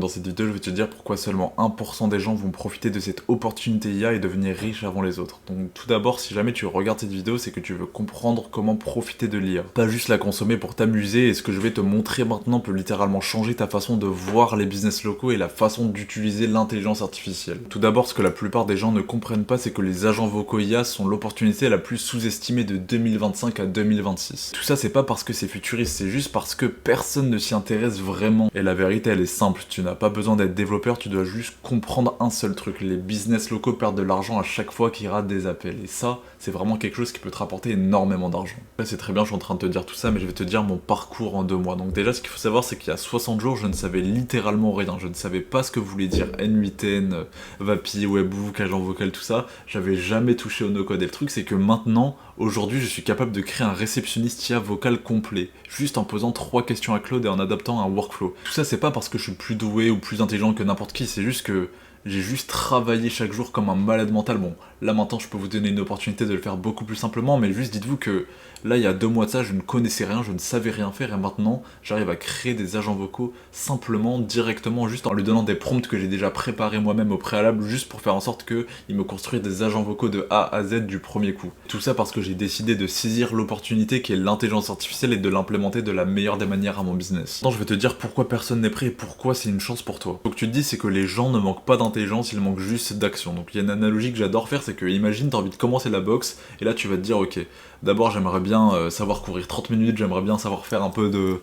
Dans cette vidéo, je vais te dire pourquoi seulement 1% des gens vont profiter de cette opportunité IA et devenir riches avant les autres. Donc tout d'abord, si jamais tu regardes cette vidéo, c'est que tu veux comprendre comment profiter de l'IA. Pas juste la consommer pour t'amuser, et ce que je vais te montrer maintenant peut littéralement changer ta façon de voir les business locaux et la façon d'utiliser l'intelligence artificielle. Tout d'abord, ce que la plupart des gens ne comprennent pas, c'est que les agents vocaux IA sont l'opportunité la plus sous-estimée de 2025 à 2026. Tout ça, c'est pas parce que c'est futuriste, c'est juste parce que personne ne s'y intéresse vraiment. Et la vérité, elle est simple, tu n'as pas besoin d'être développeur, tu dois juste comprendre un seul truc. Les business locaux perdent de l'argent à chaque fois qu'ils ratent des appels. Et ça, c'est vraiment quelque chose qui peut te rapporter énormément d'argent. Là, c'est très bien, je suis en train de te dire tout ça, mais je vais te dire mon parcours en 2 mois. Donc déjà, ce qu'il faut savoir, c'est qu'il y a 60 jours, je ne savais littéralement rien. Je ne savais pas ce que voulait dire N8N, Vapi, Webhook, agent vocal, tout ça. J'avais jamais touché au no-code. Et le truc, c'est que maintenant, aujourd'hui, je suis capable de créer un réceptionniste IA vocal complet, juste en posant 3 questions à Claude et en adaptant un workflow. Tout ça, c'est pas parce que je suis plus doué ou plus intelligent que n'importe qui, c'est juste que j'ai juste travaillé chaque jour comme un malade mental. Bon, là maintenant je peux vous donner une opportunité de le faire beaucoup plus simplement, mais juste dites-vous que là il y a 2 mois de ça, je ne connaissais rien, je ne savais rien faire, et maintenant j'arrive à créer des agents vocaux simplement, directement, juste en lui donnant des prompts que j'ai déjà préparés moi-même au préalable, juste pour faire en sorte qu'il me construise des agents vocaux de A à Z du premier coup. Tout ça parce que j'ai décidé de saisir l'opportunité qui est l'intelligence artificielle et de l'implémenter de la meilleure des manières à mon business. Maintenant je vais te dire pourquoi personne n'est prêt et pourquoi c'est une chance pour toi. Donc tu te dis, c'est que les gens ne manquent pas d'intelligence, il manque juste d'action. Donc il y a une analogie que j'adore faire, c'est que imagine t'as envie de commencer la boxe, et là tu vas te dire ok, d'abord j'aimerais bien savoir courir 30 minutes, j'aimerais bien savoir faire un peu de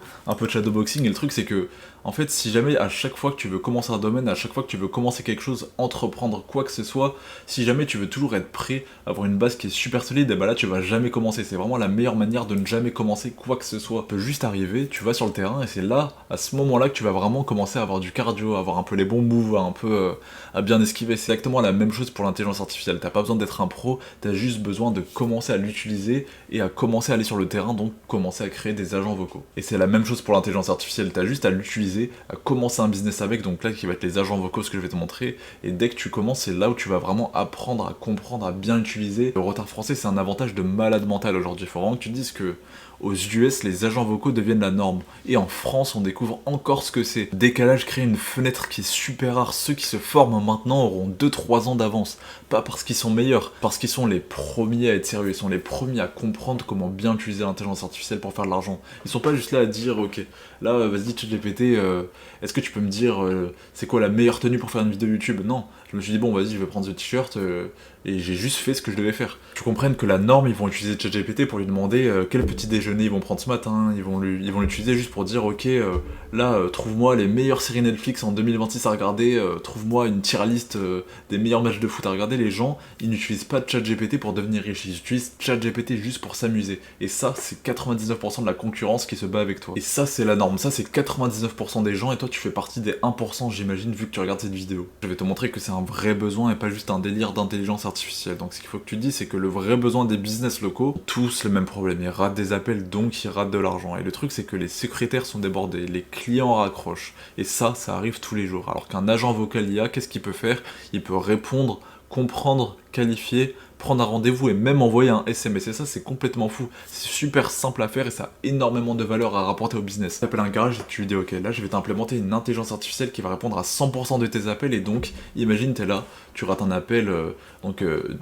shadowboxing, et le truc c'est que en fait, si jamais à chaque fois que tu veux commencer un domaine, à chaque fois que tu veux commencer quelque chose, entreprendre quoi que ce soit, si jamais tu veux toujours être prêt, avoir une base qui est super solide, et bah là tu vas jamais commencer. C'est vraiment la meilleure manière de ne jamais commencer quoi que ce soit. Tu peux juste arriver, tu vas sur le terrain, et c'est là, à ce moment-là, que tu vas vraiment commencer à avoir du cardio, à avoir un peu les bons moves, à bien esquiver. C'est exactement la même chose pour l'intelligence artificielle. T'as pas besoin d'être un pro, t'as juste besoin de commencer à l'utiliser et à commencer à aller sur le terrain, donc commencer à créer des agents vocaux. Et c'est la même chose pour l'intelligence artificielle, t'as juste à l'utiliser, à commencer un business avec, donc là qui va être les agents vocaux, ce que je vais te montrer, et dès que tu commences, c'est là où tu vas vraiment apprendre à comprendre, à bien utiliser. Le retard français, c'est un avantage de malade mental aujourd'hui. Il faut vraiment que tu te dises que aux US, les agents vocaux deviennent la norme. Et en France, on découvre encore ce que c'est. Décalage crée une fenêtre qui est super rare. Ceux qui se forment maintenant auront 2-3 ans d'avance. Pas parce qu'ils sont meilleurs, parce qu'ils sont les premiers à être sérieux. Ils sont les premiers à comprendre comment bien utiliser l'intelligence artificielle pour faire de l'argent. Ils sont pas juste là à dire, ok, là, vas-y, ChatGPT, est-ce que tu peux me dire c'est quoi la meilleure tenue pour faire une vidéo YouTube? Non. Je me suis dit, bon, vas-y, je vais prendre ce t-shirt, et j'ai juste fait ce que je devais faire. Tu comprennes que la norme, ils vont utiliser ChatGPT pour lui demander quel petit déjeuner ils vont prendre ce matin, ils vont l'utiliser juste pour dire, ok, trouve-moi les meilleures séries Netflix en 2026 à regarder, trouve-moi une tier list des meilleurs matchs de foot à regarder. Les gens, ils n'utilisent pas ChatGPT pour devenir riches, ils utilisent ChatGPT juste pour s'amuser. Et ça, c'est 99% de la concurrence qui se bat avec toi. Et ça, c'est la norme, ça, c'est 99% des gens, et toi, tu fais partie des 1%, j'imagine, vu que tu regardes cette vidéo. Je vais te montrer que c'est un vrai besoin et pas juste un délire d'intelligence artificielle. Donc ce qu'il faut que tu te dises, c'est que le vrai besoin des business locaux, tous le même problème, ils ratent des appels, donc ils ratent de l'argent. Et le truc, c'est que les secrétaires sont débordés, les clients raccrochent, et ça arrive tous les jours. Alors qu'un agent vocal IA, qu'est-ce qu'il peut faire? Il peut répondre, comprendre, qualifier, prendre un rendez-vous et même envoyer un SMS. Et ça, c'est complètement fou. C'est super simple à faire et ça a énormément de valeur à rapporter au business. Tu appelles un garage et tu lui dis, ok, là, je vais t'implémenter une intelligence artificielle qui va répondre à 100% de tes appels. Et donc, imagine, t'es là, tu rates un appel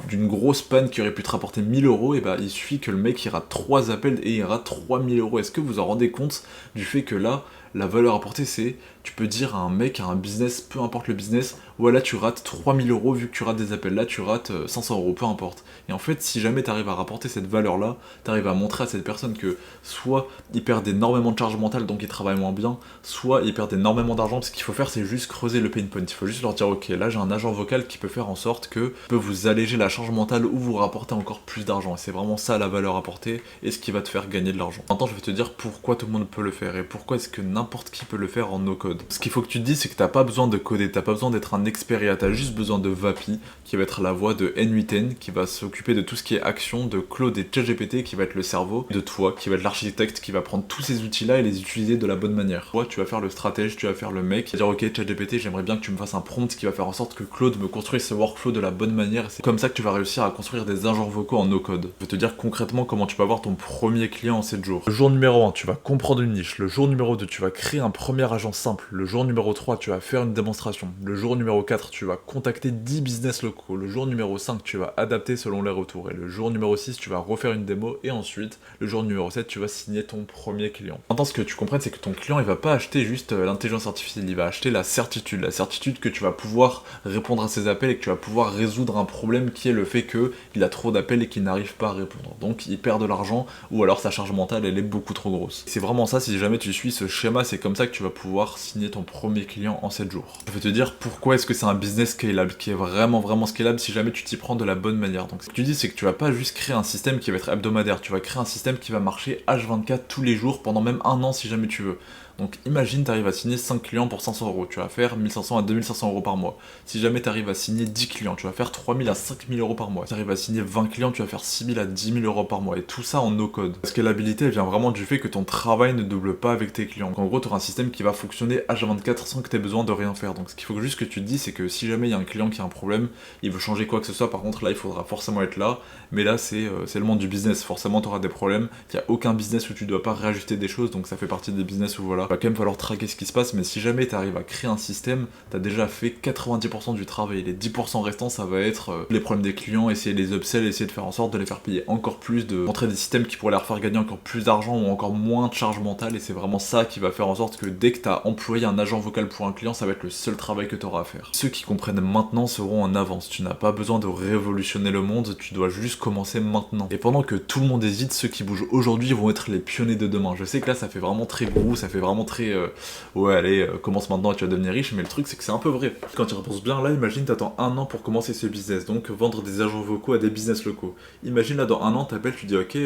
d'une grosse panne qui aurait pu te rapporter 1000 €, et bah, il suffit que le mec, il rate 3 appels et il rate 3000 €. Est-ce que vous en rendez compte du fait que là, la valeur apportée, c'est, tu peux dire à un mec, à un business, peu importe le business, voilà, tu rates 3000 € vu que tu rates des appels, là tu rates 500 €, peu importe. Et en fait, si jamais tu arrives à rapporter cette valeur-là, tu arrives à montrer à cette personne que soit il perd énormément de charge mentale, donc il travaille moins bien, soit il perd énormément d'argent. Ce qu'il faut faire, c'est juste creuser le pain point. Il faut juste leur dire, ok, là j'ai un agent vocal qui peut faire en sorte que peut vous alléger la charge mentale ou vous rapporter encore plus d'argent. Et c'est vraiment ça la valeur apportée et ce qui va te faire gagner de l'argent. Maintenant, je vais te dire pourquoi tout le monde peut le faire et pourquoi est-ce que n'importe qui peut le faire en no-code. Ce qu'il faut que tu te dises, c'est que t'as pas besoin de coder, t'as pas besoin d'être un expert IA, t'as juste besoin de Vapi, qui va être la voix de N8N, qui va s'occuper de tout ce qui est action, de Claude et ChatGPT, qui va être le cerveau, de toi, qui va être l'architecte, qui va prendre tous ces outils-là et les utiliser de la bonne manière. Toi, tu vas faire le stratège, tu vas faire le mec, dire ok ChatGPT, j'aimerais bien que tu me fasses un prompt qui va faire en sorte que Claude me construise ce workflow de la bonne manière. C'est comme ça que tu vas réussir à construire des agents vocaux en no-code. Je vais te dire concrètement comment tu peux avoir ton premier client en 7 jours. Le jour numéro 1, tu vas comprendre une niche. Le jour numéro 2, tu vas vas créer un premier agent simple. Le jour numéro 3, tu vas faire une démonstration. Le jour numéro 4, tu vas contacter 10 business locaux. Le jour numéro 5, tu vas adapter selon les retours. Et le jour numéro 6, tu vas refaire une démo. Et ensuite, le jour numéro 7, tu vas signer ton premier client. Maintenant, ce que tu comprennes, c'est que ton client, il va pas acheter juste l'intelligence artificielle. Il va acheter la certitude. La certitude que tu vas pouvoir répondre à ses appels et que tu vas pouvoir résoudre un problème qui est le fait qu'il a trop d'appels et qu'il n'arrive pas à répondre. Donc, il perd de l'argent ou alors sa charge mentale, elle est beaucoup trop grosse. C'est vraiment ça, si jamais tu suis ce schéma, c'est comme ça que tu vas pouvoir signer ton premier client en 7 jours. Je vais te dire pourquoi est-ce que c'est un business scalable, qui est vraiment scalable si jamais tu t'y prends de la bonne manière. Donc ce que tu dis, c'est que tu vas pas juste créer un système qui va être hebdomadaire, tu vas créer un système qui va marcher H24 tous les jours pendant même un an si jamais tu veux. Donc imagine, tu arrives à signer 5 clients pour 500 euros, tu vas faire 1500 à 2500 euros par mois. Si jamais tu arrives à signer 10 clients, tu vas faire 3000 à 5000 euros par mois. Si tu arrives à signer 20 clients, tu vas faire 6000 à 10 000 euros par mois. Et tout ça en no-code. La scalabilité, elle vient vraiment du fait que ton travail ne double pas avec tes clients. Donc en gros, tu auras un système qui va fonctionner H24 sans que tu aies besoin de rien faire. Donc ce qu'il faut juste que tu te dis, c'est que si jamais il y a un client qui a un problème, il veut changer quoi que ce soit, par contre là, il faudra forcément être là. Mais là, c'est le monde du business. Forcément, tu auras des problèmes. Il n'y a aucun business où tu dois pas réajuster des choses. Donc ça fait partie des business où voilà, il va quand même falloir traquer ce qui se passe, mais si jamais tu arrives à créer un système, tu as déjà fait 90% du travail. Les 10% restants, ça va être les problèmes des clients, essayer de les upsell, essayer de faire en sorte de les faire payer encore plus, de montrer des systèmes qui pourraient leur faire gagner encore plus d'argent ou encore moins de charge mentale, et c'est vraiment ça qui va faire en sorte que dès que tu as employé un agent vocal pour un client, ça va être le seul travail que tu auras à faire. Ceux qui comprennent maintenant seront en avance. Tu n'as pas besoin de révolutionner le monde, tu dois juste commencer maintenant. Et pendant que tout le monde hésite, ceux qui bougent aujourd'hui vont être les pionniers de demain. Je sais que là, ça fait vraiment très gourou, ça fait vraiment très ouais allez, commence maintenant et tu vas devenir riche, mais le truc c'est que c'est un peu vrai. Quand tu repenses bien, là imagine t'attends un an pour commencer ce business, donc vendre des agents vocaux à des business locaux. Imagine là dans un an t'appelles, tu dis ok,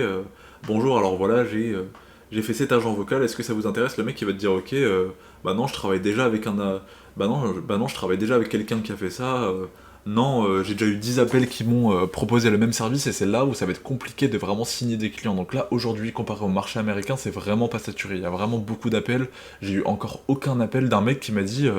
bonjour, alors voilà j'ai fait cet agent vocal, est-ce que ça vous intéresse? Le mec il va te dire ok, bah non je travaille déjà avec bah non je travaille déjà avec quelqu'un qui a fait ça, non, j'ai déjà eu 10 appels qui m'ont proposé le même service et c'est là où ça va être compliqué de vraiment signer des clients. Donc là, aujourd'hui, comparé au marché américain, c'est vraiment pas saturé. Il y a vraiment beaucoup d'appels. J'ai eu encore aucun appel d'un mec qui m'a dit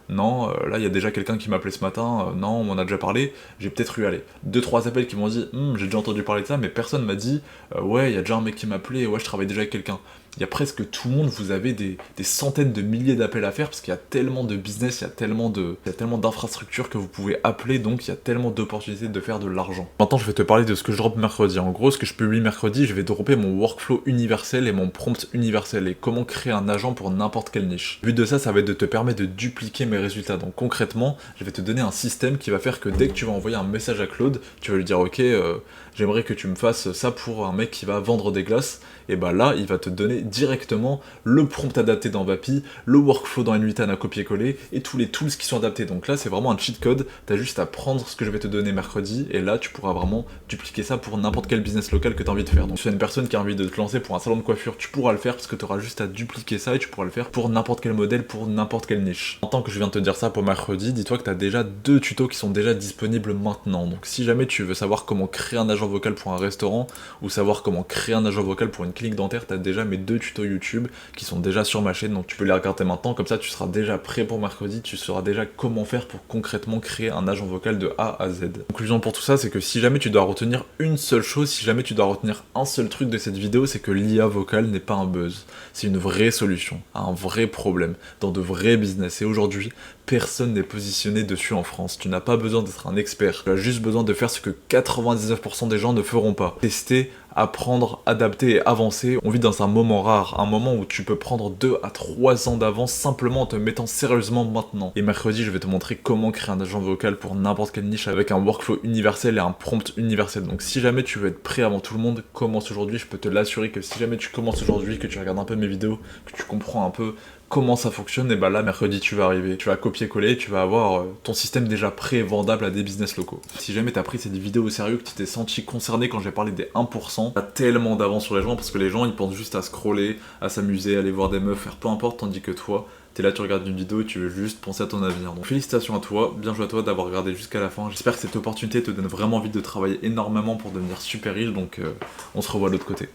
non, là il y a déjà quelqu'un qui m'a appelé ce matin, non, on m'en a déjà parlé. J'ai peut-être eu, allez, 2-3 appels qui m'ont dit j'ai déjà entendu parler de ça, mais personne m'a dit ouais, il y a déjà un mec qui m'a appelé, ouais, je travaille déjà avec quelqu'un. Il y a presque tout le monde, vous avez des centaines de milliers d'appels à faire parce qu'il y a tellement de business, il y a tellement d'infrastructures que vous pouvez appeler, donc il y a tellement d'opportunités de faire de l'argent. Maintenant, je vais te parler de ce que je drop mercredi. En gros, ce que je publie mercredi, je vais dropper mon workflow universel et mon prompt universel et comment créer un agent pour n'importe quelle niche. Le but de ça, ça va être de te permettre de dupliquer mes résultats. Donc concrètement, je vais te donner un système qui va faire que dès que tu vas envoyer un message à Claude, tu vas lui dire ok, j'aimerais que tu me fasses ça pour un mec qui va vendre des glaces, et bah là, il va te donner directement le prompt adapté dans Vapi, le workflow dans N8N à copier-coller, et tous les tools qui sont adaptés. Donc là, c'est vraiment un cheat code, t'as juste à prendre ce que je vais te donner mercredi, et là, tu pourras vraiment dupliquer ça pour n'importe quel business local que tu as envie de faire. Donc si tu es une personne qui a envie de te lancer pour un salon de coiffure, tu pourras le faire, parce que tu auras juste à dupliquer ça, et tu pourras le faire pour n'importe quel modèle, pour n'importe quelle niche. En tant que je viens de te dire ça pour mercredi, dis-toi que tu as déjà 2 tutos qui sont déjà disponibles maintenant. Donc si jamais tu veux savoir comment créer un agent vocal pour un restaurant, ou savoir comment créer un agent vocal pour une clinique dentaire, tu as déjà mes 2 tutos YouTube qui sont déjà sur ma chaîne, donc tu peux les regarder maintenant, comme ça tu seras déjà prêt pour mercredi, tu sauras déjà comment faire pour concrètement créer un agent vocal de A à Z. Conclusion pour tout ça, c'est que si jamais tu dois retenir une seule chose, si jamais tu dois retenir un seul truc de cette vidéo, c'est que l'IA vocale n'est pas un buzz, c'est une vraie solution à un vrai problème, dans de vrais business, et aujourd'hui, personne n'est positionné dessus en France. Tu n'as pas besoin d'être un expert, tu as juste besoin de faire ce que 99% des gens ne feront pas. Tester, apprendre, adapter et avancer. On vit dans un moment rare, un moment où tu peux prendre 2 à 3 ans d'avance simplement en te mettant sérieusement maintenant. Et mercredi, je vais te montrer comment créer un agent vocal pour n'importe quelle niche avec un workflow universel et un prompt universel. Donc si jamais tu veux être prêt avant tout le monde, commence aujourd'hui. Je peux te l'assurer que si jamais tu commences aujourd'hui, que tu regardes un peu mes vidéos, que tu comprends un peu comment ça fonctionne, et bah là mercredi tu vas arriver, tu vas copier-coller, tu vas avoir ton système déjà prêt et vendable à des business locaux. Si jamais t'as pris cette vidéo au sérieux, que tu t'es senti concerné quand j'ai parlé des 1%, t'as tellement d'avance sur les gens parce que les gens ils pensent juste à scroller, à s'amuser, à aller voir des meufs, faire peu importe, tandis que toi, t'es là, tu regardes une vidéo et tu veux juste penser à ton avenir. Donc félicitations à toi, bien joué à toi d'avoir regardé jusqu'à la fin. J'espère que cette opportunité te donne vraiment envie de travailler énormément pour devenir super riche, donc on se revoit de l'autre côté.